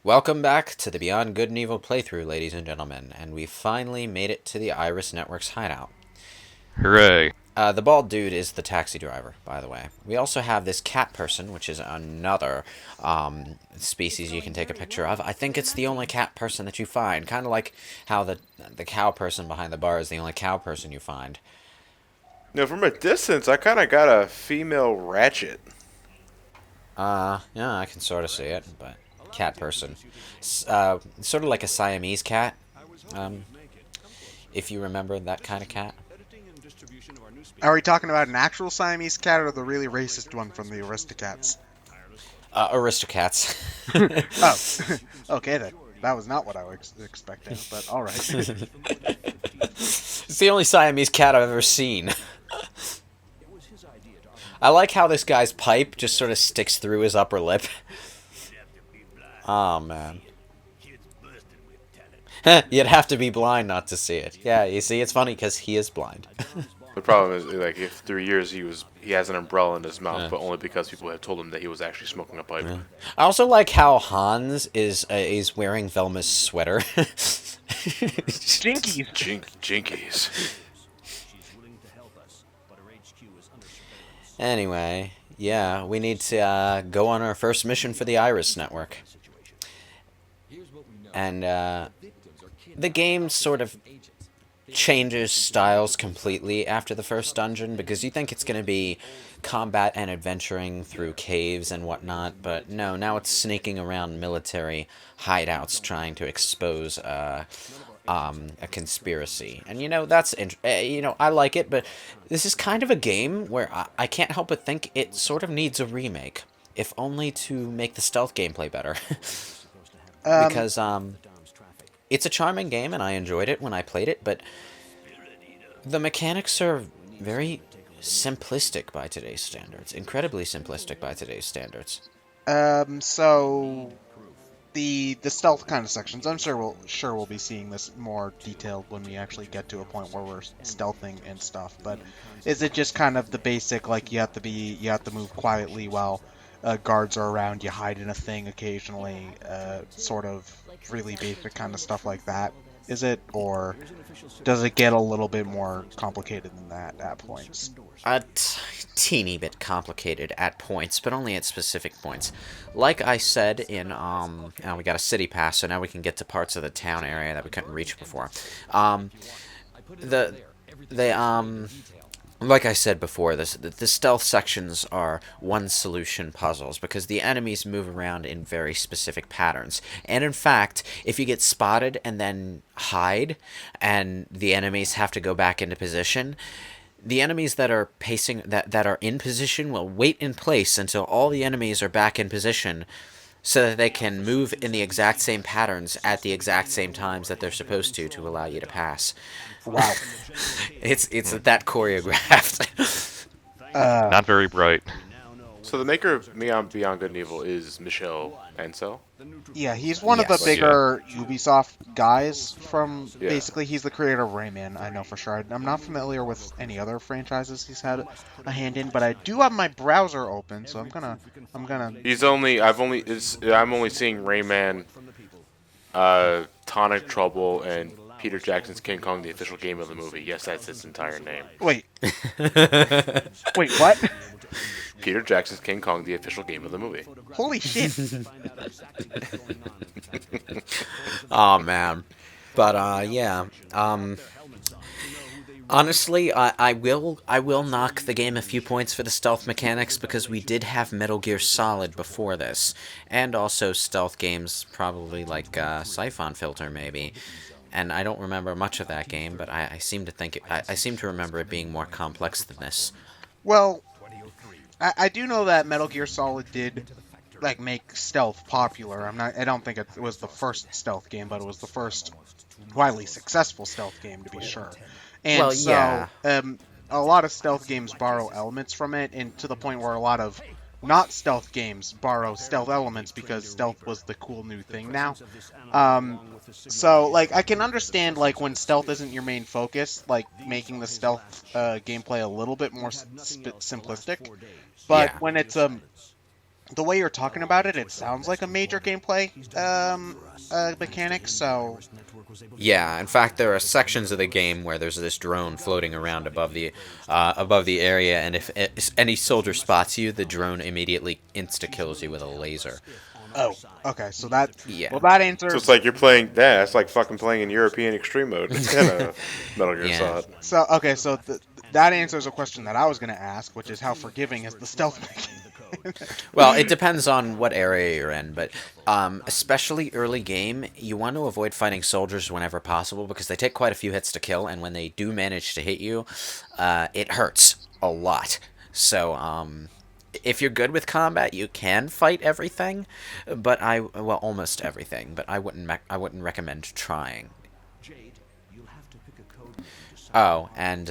Welcome back to the Beyond Good and Evil playthrough, ladies and gentlemen, and we finally made it to the Iris Network's hideout. Hooray. The bald dude is the taxi driver, by the way. We also have this cat person, which is another species you can take a picture of. I think it's the only cat person that you find, kind of like how the cow person behind the bar is the only cow person you find. From a distance, I kind of got a female ratchet. Yeah, I can sort of see it, but cat person. Sort of like a Siamese cat, um, if you remember that kind of cat. Are we talking about an actual Siamese cat or the really racist one from the Aristocats? Aristocats. Oh, okay then. That was not what I was expecting, but all right. It's the only Siamese cat I've ever seen. I like how this guy's pipe just sort of sticks through his upper lip. Oh, man. You'd have to be blind not to see it. Yeah, you see, it's funny because he is blind. The problem is, like, if through years he has an umbrella in his mouth, Yeah. but only because people have told him that he was actually smoking a pipe. Yeah. I also like how Hans is wearing Velma's sweater. Jinkies. Jinkies. Anyway, yeah, we need to go on our first mission for the Iris Network. And the game sort of changes styles completely after the first dungeon, because you think it's going to be combat and adventuring through caves and whatnot, but no, now it's sneaking around military hideouts trying to expose a conspiracy. And that's I like it, but this is kind of a game where I can't help but think it sort of needs a remake, if only to make the stealth gameplay better. Because it's a charming game and I enjoyed it when I played it, but the mechanics are very simplistic by today's standards, incredibly simplistic by today's standards. So the stealth kind of sections, I'm sure we'll be seeing this more detailed when we actually get to a point where we're stealthing and stuff. But is it just kind of the basic, like you have to move quietly while guards are around, you hide in a thing occasionally, sort of really basic kind of stuff like that? Is it, or does it get a little bit more complicated than that at points? A teeny bit complicated at points, but only at specific points. Like I said in, now we got a city pass, so now we can get to parts of the town area that we couldn't reach before. Like I said before, the stealth sections are one-solution puzzles, because the enemies move around in very specific patterns. And in fact, if you get spotted and then hide, and the enemies have to go back into position, the enemies that are that are in position will wait in place until all the enemies are back in position, so that they can move in the exact same patterns at the exact same times that they're supposed to allow you to pass. Wow. It's that choreographed. Not very bright. So the maker of Beyond Good and Evil is Michel Ancel. Yeah, he's one of the Yes. bigger Ubisoft guys from, Yeah. basically, he's the creator of Rayman, I know for sure. I'm not familiar with any other franchises he's had a hand in, but I do have my browser open, so I'm gonna... I'm only seeing Rayman, Tonic Trouble, and Peter Jackson's King Kong, the official game of the movie. Yes, that's its entire name. Wait. Wait, what? Peter Jackson's King Kong, the official game of the movie. Holy shit. Oh man, but yeah. Honestly, I will knock the game a few points for the stealth mechanics, because we did have Metal Gear Solid before this, and also stealth games, probably like Siphon Filter maybe. And I don't remember much of that game, but I seem to think I seem to remember it being more complex than this. Well, I do know that Metal Gear Solid did, like, make stealth popular. I don't think it was the first stealth game, but it was the first widely successful stealth game, to be sure. And Well, so, yeah. A lot of stealth games borrow elements from it, and to the point where a lot of not stealth games borrow stealth elements, because stealth was the cool new thing now. So, like, I can understand, like, when stealth isn't your main focus, like, making the stealth gameplay a little bit more simplistic. But Yeah. when it's the way you're talking about it, it sounds like a major gameplay mechanic. So Yeah, in fact, there are sections of the game where there's this drone floating around above the area, and if any soldier spots you, the drone immediately insta kills you with a laser. oh, okay, so that Yeah, well that So it's answers. like you're playing that. It's like fucking playing in European extreme mode in Metal Gear Yeah. Solid. So okay, so that answers a question that I was going to ask, which is how forgiving is the stealth mechanic? Well, it depends on what area you're in, but especially early game, you want to avoid fighting soldiers whenever possible because they take quite a few hits to kill, and when they do manage to hit you, it hurts a lot. So, if you're good with combat, you can fight everything, but well, almost everything, but I wouldn't recommend trying. Oh, and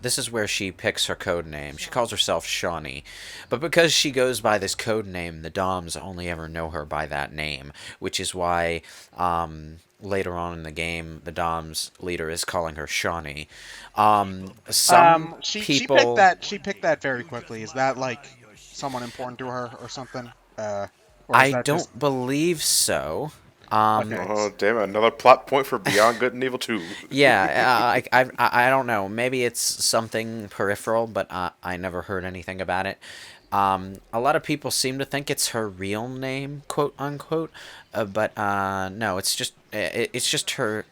this is where she picks her code name. She calls herself Shawnee. But because she goes by this code name, the Doms only ever know her by that name, which is why later on in the game, the Doms leader is calling her Shawnee. Some She picked people... that very quickly. Is that like someone important to her or something? Or is I that just don't believe so. okay? Oh damn! Another plot point for Beyond Good and Evil 2. Yeah, I don't know. Maybe it's something peripheral, but I never heard anything about it. A lot of people seem to think it's her real name, quote unquote, but no, it's just her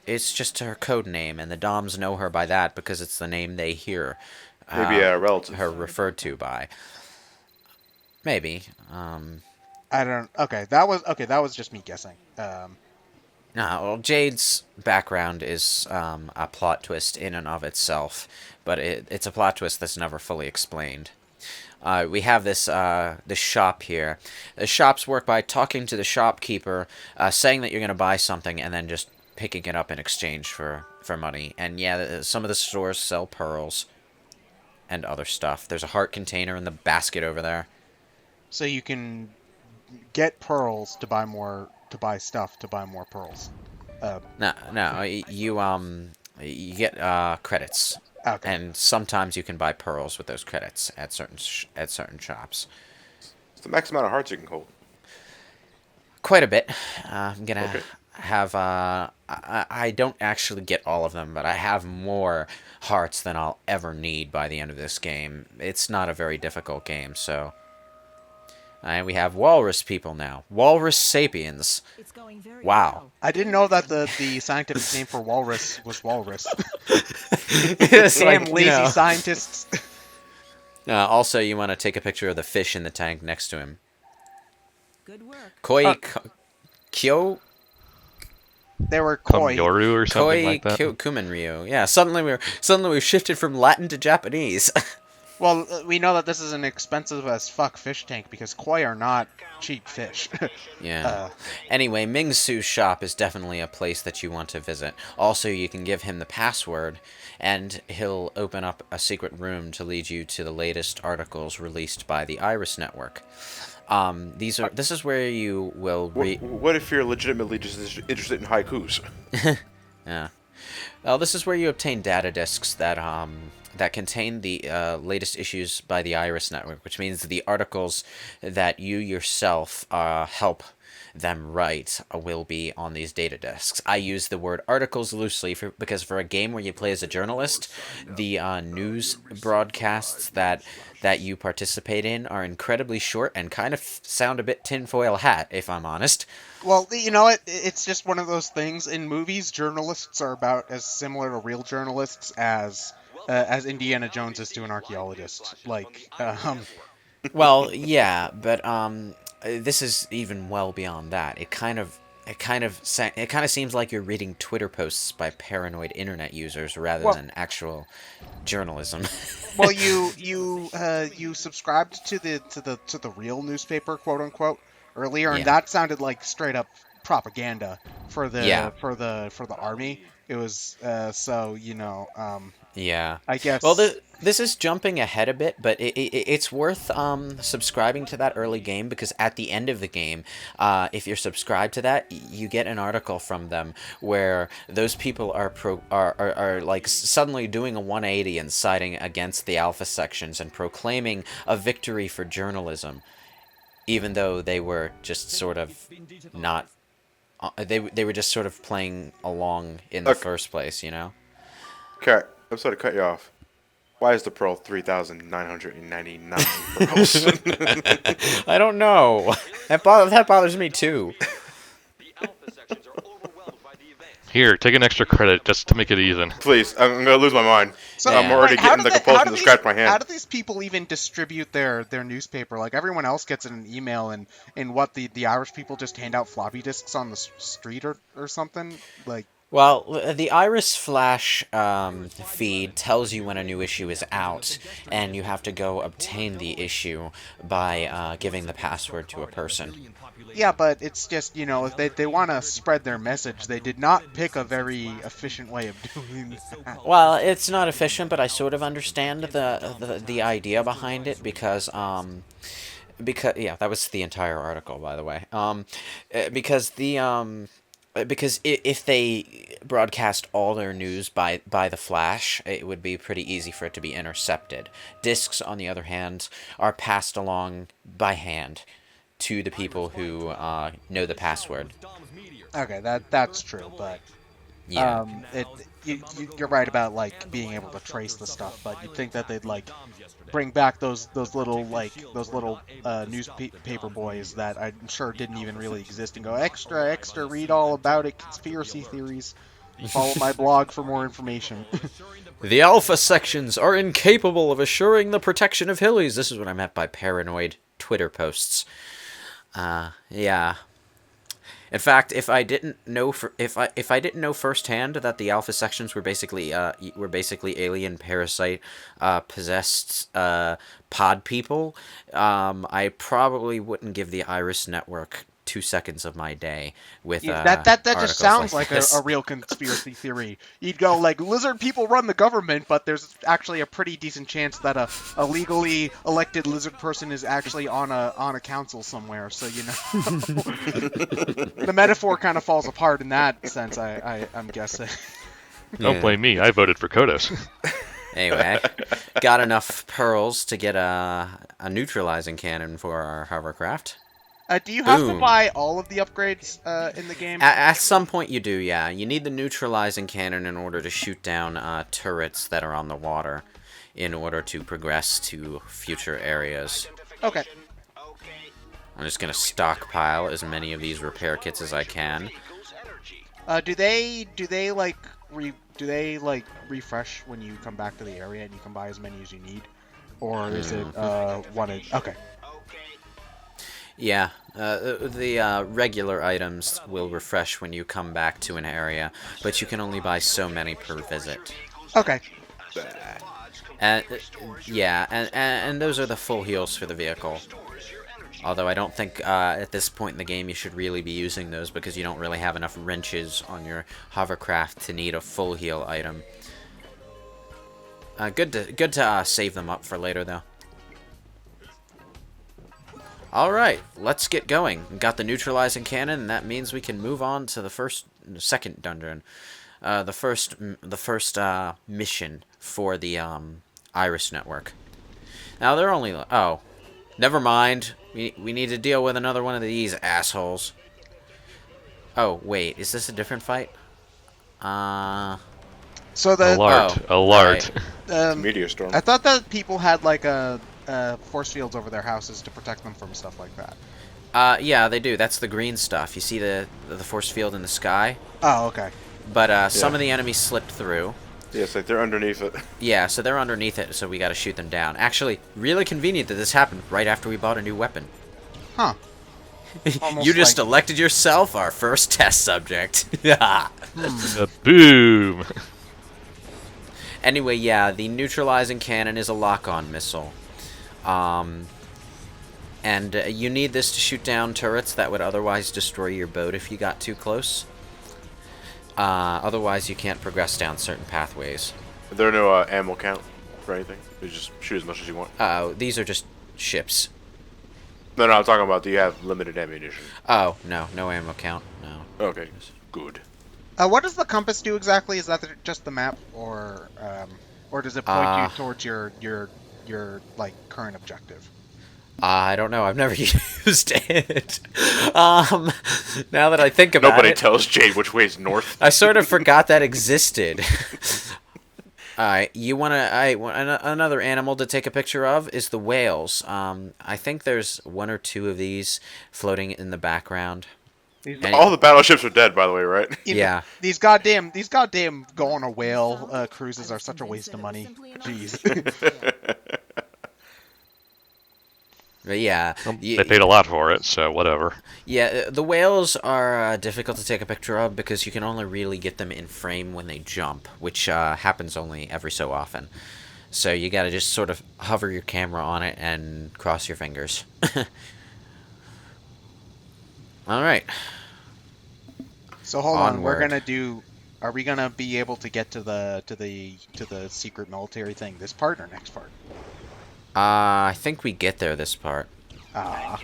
code name, and the Doms know her by that because it's the name they hear Maybe a relative. her referred to by. Maybe. I don't. Okay, that was just me guessing. No, well, Jade's background is a plot twist in and of itself, but it's a plot twist that's never fully explained. We have this shop here. The shops work by talking to the shopkeeper, saying that you're going to buy something, and then just picking it up in exchange for money. And yeah, some of the stores sell pearls and other stuff. There's a heart container in the basket over there. So you can get pearls to buy more to buy more pearls. No, you get credits, Okay. and sometimes you can buy pearls with those credits at certain shops. It's the max amount of hearts you can hold. Quite a bit. I'm gonna Okay. have I don't actually get all of them, but I have more hearts than I'll ever need by the end of this game. It's not a very difficult game, so. And we have walrus people now. Walrus sapiens. Wow. I didn't know that the scientific name for walrus was walrus. It's Damn like, lazy scientists. Also, you want to take a picture of the fish in the tank next to him. Good work. Koi, Kyo, They were koi. Yoru or something Koi, like that. Kumenryu. Yeah, suddenly we've shifted from Latin to Japanese. Well, we know that this is an expensive as fuck fish tank because koi are not cheap fish. Yeah. Anyway, Mingsu's shop is definitely a place that you want to visit. Also, you can give him the password, and he'll open up a secret room to lead you to the latest articles released by the Iris Network. This is where you will read. What if you're legitimately just interested in haikus? Yeah. Well, this is where you obtain data disks that contain the latest issues by the Iris Network, which means the articles that you yourself help them write will be on these data disks. I use the word articles loosely because for a game where you play as a journalist, the news broadcasts that you participate in are incredibly short and kind of sound a bit tinfoil hat, if I'm honest. Well, you know what? It's just one of those things. In movies, journalists are about as similar to real journalists as Indiana Jones is to an archaeologist. Like, Well, yeah, but this is even well beyond that. It kind of seems like you're reading Twitter posts by paranoid internet users rather Well- than actual journalism. well, you subscribed to the real newspaper, quote unquote, earlier, and Yeah. that sounded like straight up propaganda for the Yeah. for the army. It was so Yeah. I guess. Well, this is jumping ahead a bit, but it's worth subscribing to that early game because at the end of the game, if you're subscribed to that, you get an article from them where those people are like suddenly doing a 180 and siding against the alpha sections and proclaiming a victory for journalism. even though they were just sort of not. They were just sort of playing along in the Okay. first place, you know. Okay, I'm sorry to cut you off. Why is the Pearl 3,999 pearls? I don't know. That bothers me too. Here, take an extra credit just to make it even. Please, I'm gonna lose my mind. So Yeah. I'm already wait, how getting do the they- how compulsion do to these- scratch my hand. How do these people even distribute their newspaper? Like everyone else gets an email, and what the Irish people just hand out floppy disks on the street or something. Like Well, the Iris Flash feed tells you when a new issue is out, and you have to go obtain the issue by giving the password to a person. yeah, but it's just if they want to spread their message, they did not pick a very efficient way of doing that. Well, it's not efficient, but I sort of understand the idea behind it because yeah, that was the entire article, by the way. Because if they broadcast all their news by the Flash, it would be pretty easy for it to be intercepted. Discs, on the other hand, are passed along by hand to the people who know the password. Okay, that's true, but Yeah. you're right about like being able to trace the stuff, but you'd think that they'd like bring back those little newspaper boys that I'm sure didn't even really exist and go extra, read all about it, conspiracy theories. Follow my blog for more information. The alpha sections are incapable of assuring the protection of Hillies. This is what I meant by paranoid Twitter posts. Yeah. In fact, if I didn't know if I didn't know firsthand that the alpha sections were basically alien parasite possessed pod people, I probably wouldn't give the Iris Network 2 seconds of my day with that just articles sounds like like this. a real conspiracy theory. You'd go like lizard people run the government, but there's actually a pretty decent chance that a legally elected lizard person is actually on a council somewhere. So the metaphor kind of falls apart in that sense. I'm guessing. Don't Yeah. blame me. I voted for Kodos. Anyway, got enough pearls to get a neutralizing cannon for our hovercraft. Do you have to Boom. buy all of the upgrades in the game? At some point you do, yeah. You need the neutralizing cannon in order to shoot down turrets that are on the water in order to progress to future areas. Okay. I'm just going to stockpile as many of these repair kits as I can. Do they refresh when you come back to the area and you can buy as many as you need, or is it one? Okay. Yeah, the regular items will refresh when you come back to an area, but you can only buy so many per visit. Okay. And yeah, and those are the full heals for the vehicle. Although I don't think at this point in the game you should really be using those because you don't really have enough wrenches on your hovercraft to need a full heal item. Good to save them up for later though. Alright, let's get going. We got the neutralizing cannon, and that means we can move on to the second dungeon. The first mission for the Iris Network. Now they're only never mind. We need to deal with another one of these assholes. Oh wait, is this a different fight? So the Alert. Meteor storm. I thought that people had like force fields over their houses to protect them from stuff like that. Yeah, they do. That's the green stuff. You see the force field in the sky? Oh, okay. But some of the enemies slipped through. Yes, like they're underneath it. Yeah, so they're underneath it, so we gotta shoot them down. Actually, really convenient that this happened right after we bought a new weapon. Huh. Almost You just like- elected yourself our first test subject. Boom. Anyway, yeah, the neutralizing cannon is a lock-on missile. And you need this to shoot down turrets that would otherwise destroy your boat if you got too close. Otherwise, you can't progress down certain pathways. There are no ammo count for anything. You just shoot as much as you want. These are just ships. No, I'm talking about, do you have limited ammunition? Oh, no ammo count, no. Okay, good. What does the compass do exactly? Is that just the map, or does it point you towards your like current objective? I don't know. I've never used it. Now that I think about Nobody it, tells Jade which way is north. I sort of forgot that existed. Alright, you another animal to take a picture of is the whales. I think there's one or two of these floating in the background. All the battleships are dead, by the way, right? Yeah. These goddamn go on a whale cruises are such a waste of money. Jeez. But yeah. They paid a lot for it, so whatever. Yeah, the whales are difficult to take a picture of because you can only really get them in frame when they jump, which happens only every so often. So you gotta just sort of hover your camera on it and cross your fingers. Alright. So hold on, we're Onward. gonna do. Are we gonna be able to get to the secret military thing this part or next part? I think we get there this part. Ah,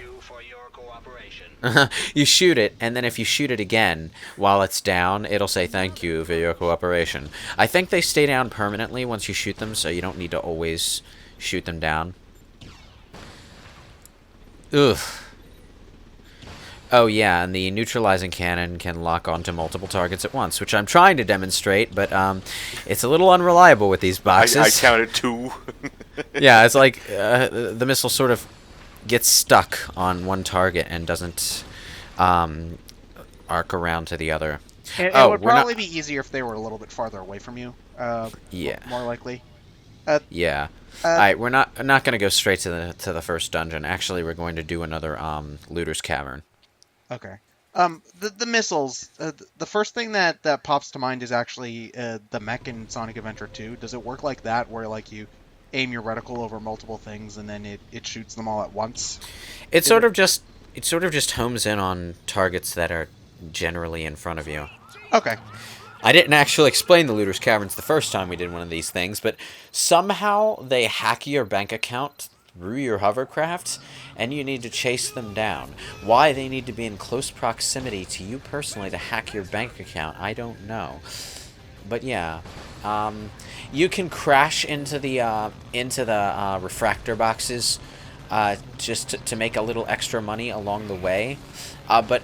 You shoot it, and then if you shoot it again while it's down, it'll say thank you for your cooperation. I think they stay down permanently once you shoot them, so you don't need to always shoot them down. Ugh. Oh yeah, and the neutralizing cannon can lock onto multiple targets at once, which I'm trying to demonstrate, but it's a little unreliable with these boxes. I counted 2. Yeah, it's like the missile sort of gets stuck on one target and doesn't arc around to the other. it Oh, would we're not- probably be easier if they were a little bit farther away from you. Yeah. More likely. Yeah. Alright, we're not going to go straight to the first dungeon. Actually, we're going to do another looter's cavern. Okay. The missiles. The first thing that pops to mind is actually the mech in Sonic Adventure 2. Does it work like that, where like you aim your reticle over multiple things and then it shoots them all at once? It sort of just homes in on targets that are generally in front of you. Okay. I didn't actually explain the looter's caverns the first time we did one of these things, but somehow they hack your bank account through your hovercraft, and you need to chase them down. Why they need to be in close proximity to you personally to hack your bank account, I don't know. But yeah, you can crash into the refractor boxes just to make a little extra money along the way, but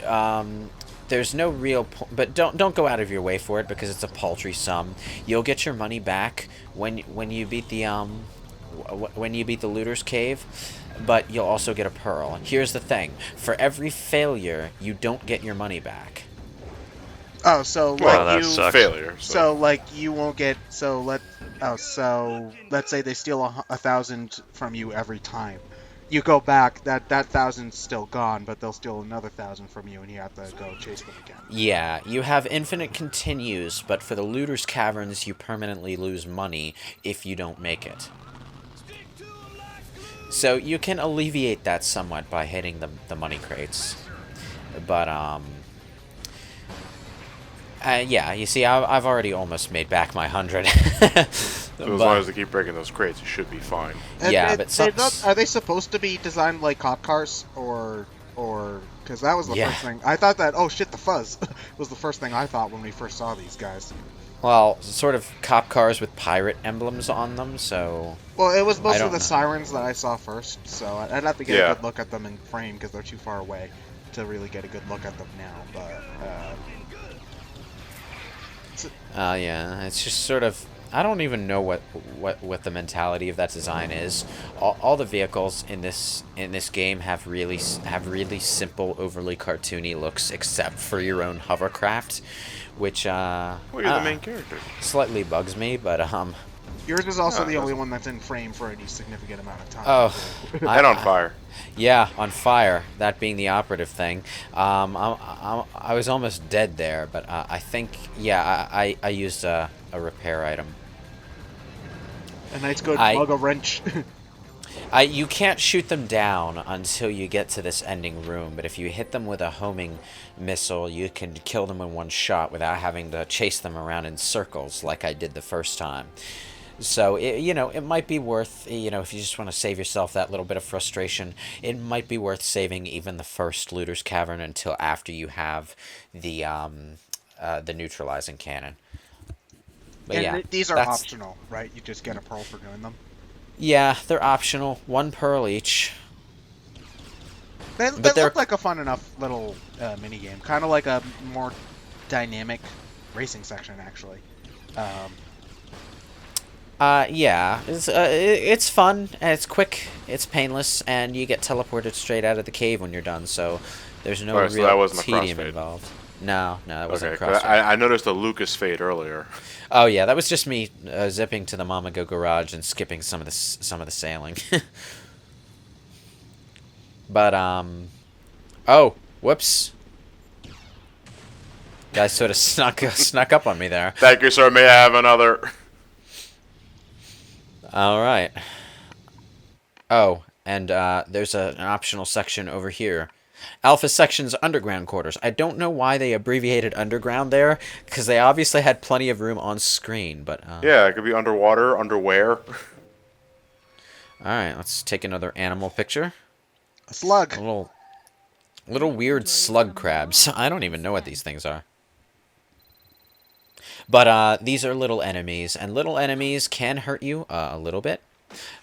there's no real but don't go out of your way for it because it's a paltry sum. You'll get your money back when you beat the looter's cave, but you'll also get a pearl. And here's the thing: for every failure, you don't get your money back. Oh, so like Well, that you. sucks. Failure. So like you won't get. So let's say they steal 1,000 from you every time. You go back, that 1,000's still gone, but they'll steal another 1,000 from you, and you have to go chase them again. Yeah, you have infinite continues, but for the looter's caverns, you permanently lose money if you don't make it. So you can alleviate that somewhat by hitting the money crates. But, yeah, you see, I've already almost made back my 100. So as long as they keep breaking those crates, you should be fine. Yeah, but they're not, are they supposed to be designed like cop cars, or because that was the Yeah. first thing I thought that. Oh shit, the fuzz was the first thing I thought when we first saw these guys. Well, sort of cop cars with pirate emblems on them, so... Well, it was I mostly don't the know. sirens that I saw first, so I'd have to get Yeah. a good look at them in frame because they're too far away to really get a good look at them now. But yeah, it's just sort of... I don't even know what the mentality of that design is. All the vehicles in this game have really simple, overly cartoony looks, except for your own hovercraft, which Well, you're the main character. slightly bugs me. But yours is also Oh, the only that's- one that's in frame for any significant amount of time. oh, And on fire. Yeah, on fire. That being the operative thing. I was almost dead there, but I think I used a repair item. A nice good I- bug a wrench. You can't shoot them down until you get to this ending room, but if you hit them with a homing missile, you can kill them in one shot without having to chase them around in circles like I did the first time. So, it might be worth, if you just want to save yourself that little bit of frustration, it might be worth saving even the first looter's cavern until after you have the neutralizing cannon. But And yeah, these are that's- optional, right? You just get a pearl for doing them. Yeah, they're optional. 1 pearl each. They But they're look like a fun enough little mini game, kind of like a more dynamic racing section, actually. Yeah, it's fun, and it's quick, it's painless, and you get teleported straight out of the cave when you're done, so there's no Alright, so real that wasn't a tedium crossfade. involved. No, that wasn't Okay, a 'cause crossfade. I noticed a Lucas fade earlier. Oh yeah, that was just me zipping to the Mama Go garage and skipping some of the sailing. But oh, whoops. Guys sort of snuck up on me there. Thank you, sir. May I have another? All right. Oh, and there's an optional section over here. Alpha Section's underground quarters. I don't know why they abbreviated underground there, because they obviously had plenty of room on screen, but... Yeah, it could be underwater, underwear. Alright, let's take another animal picture. A slug. A little weird slug crabs. I don't even know what these things are. But these are little enemies, and little enemies can hurt you a little bit,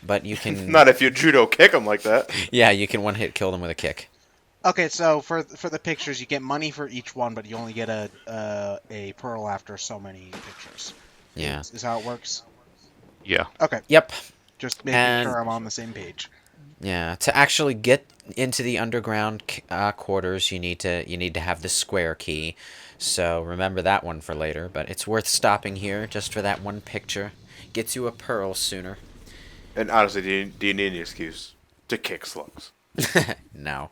but you can... Not if you judo kick them like that. Yeah, you can one-hit kill them with a kick. Okay, so for the pictures, you get money for each one, but you only get a pearl after so many pictures. Yeah. Is how it works? Yeah. Okay, Yep. just making And- sure I'm on the same page. Yeah, to actually get into the underground quarters, you need to have the square key. So remember that one for later. But it's worth stopping here just for that one picture. Gets you a pearl sooner. And honestly, do you need any excuse to kick slugs? No.